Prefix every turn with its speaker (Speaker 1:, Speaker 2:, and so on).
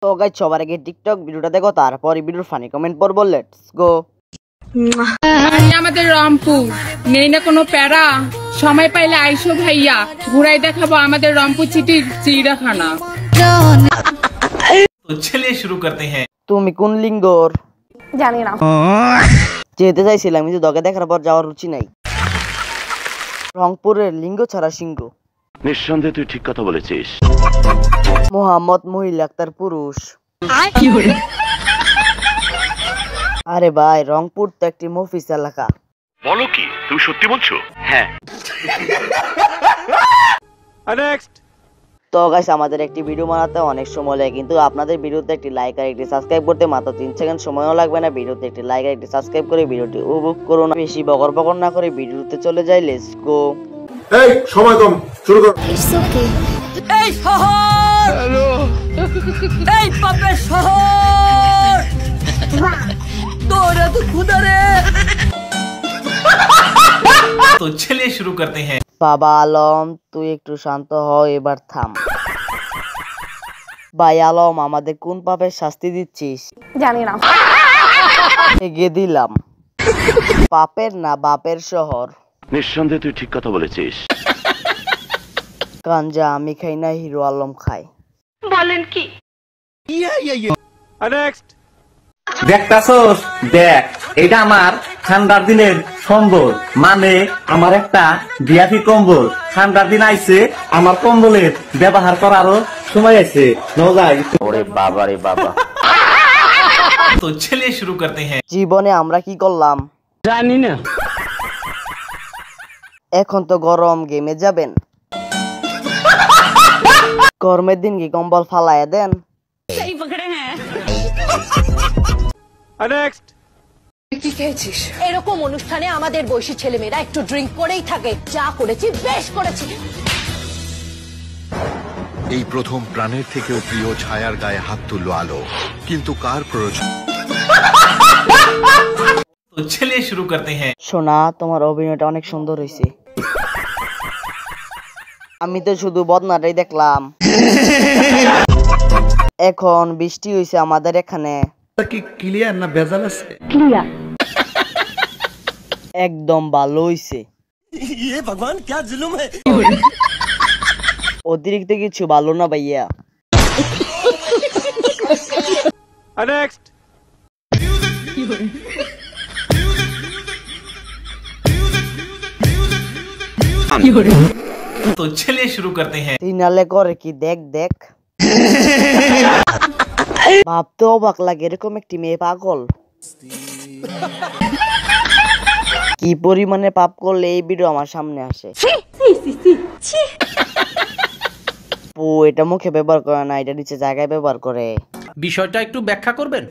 Speaker 1: তো গাইস সবার আগে টিকটক ভিডিওটা দেখো, তারপর এই ভিডিওর ফানি কমেন্ট পড়বো। Let's go.
Speaker 2: আমাদের রংপুর নেই না কোনো প্যারা, সময় পাইলে আইসো ভাইয়া, ঘুরাই দেখাবো আমাদের রংপুর সিটির চিড়িয়াখানা।
Speaker 3: तो चलिए शुरू करते हैं।
Speaker 1: তুমি কোন লিঙ্গর?
Speaker 4: জানি না।
Speaker 1: যেতে চাইছিলাম কিন্তু দকে দেখার পর যাওয়ার রুচি নাই। রংপুরের লিঙ্গ ছাড়া সিংহ।
Speaker 5: নিঃসন্দেহে তুই ঠিক কথা বলেছিস।
Speaker 1: মোহাম্মদ মহিলা আক্তার পুরুষ। আরে ভাই, রংপুর তো একটি মফিস এলাকা।
Speaker 5: বলো কি, তুমি সত্যি বলছো? হ্যাঁ।
Speaker 1: তো গাইস আমাদের একটি ভিডিও বানাতে অনেক সময় লাগে, কিন্তু আপনাদের ভিডিওতে একটি লাইক আর একটি সাবস্ক্রাইব করতে মাত্র 3 সেকেন্ড সময়ও লাগবে না। ভিডিওতে একটি লাইক আর একটি সাবস্ক্রাইব করে ভিডিওটি উপভোগ করুন। বেশি বকর বকর না করে ভিডিওতে চলে যাই। Let's go.
Speaker 6: এই সময় কম, শুরু কর।
Speaker 2: এই শহর, হ্যালো, এই পাপের শহর, তোরা তো খুদারে।
Speaker 3: तो चलिए शुरू करते हैं।
Speaker 1: বাবা আলম, তুই একটু শান্ত হ, এবার থাম। ভাই আলম, আমাদের কোন পাপের শাস্তি দিচ্ছিস?
Speaker 4: জানি না।
Speaker 1: এগিয়ে দিলাম। পাপের না বাপের শহর।
Speaker 5: নিঃসন্দেহে তুই ঠিক কথা বলেছিস।
Speaker 1: গাঞ্জা আমি খাই না, হিরো আলম খায়।
Speaker 4: বলেন কি?
Speaker 7: দেখতাছস? দেখ, এটা আমার ঠান্ডার দিনের সম্বল, মানে আমার একটা বিয়াপি কম্বল। ঠান্ডার দিন আইছে, আমার কম্বলের ব্যবহার করারও সময় আছে।
Speaker 5: ওরে বাবা রে বাবা।
Speaker 3: तो चलिए शुरू करते हैं।
Speaker 1: জীবনে আমরা কি করলাম
Speaker 7: জানি না।
Speaker 1: এখন তো গরম, গেমে যাবেন। গরমের দিন কি কম্বল ফালাইয়া দেন?
Speaker 8: এরকম অনুষ্ঠানে আমাদের বয়সী ছেলেমেয়েরা একটু ড্রিঙ্ক করেই থাকে। যা করেছি বেশ করেছি।
Speaker 6: এই প্রথম প্রাণের থেকেও প্রিয় ছায়ার গায়ে হাত তুললো আলো, কিন্তু কার প্রয়োজন?
Speaker 3: तो चलिए शुरू करते हैं।
Speaker 1: সোনা, তোমার অভিনয়টা অনেক সুন্দর হয়েছে। আমি তো শুধু বদনাটাই দেখলাম। এখন বৃষ্টি হয়েছে আমাদের এখানে।
Speaker 6: কি ক্লিয়ার না ভেজাল আছে?
Speaker 1: একদম ভালো হইছে। অতিরিক্ত কিছু ভালো না ভাইয়া।
Speaker 3: तो चलिए शुरू करते हैं।
Speaker 1: তিনালে করে কি দেখ দেখ। ভাবতে অবাক লাগে, এরকম একটি মেয়ে পাগল। কি পরিমাণে পাপ করলে এই ভিডিও আমার সামনে আসে। ও এটা মুখে ব্যবহার করে না, এটা নিচে জায়গায় ব্যবহার করে।
Speaker 9: বিষয়টা একটু ব্যাখ্যা করবেন?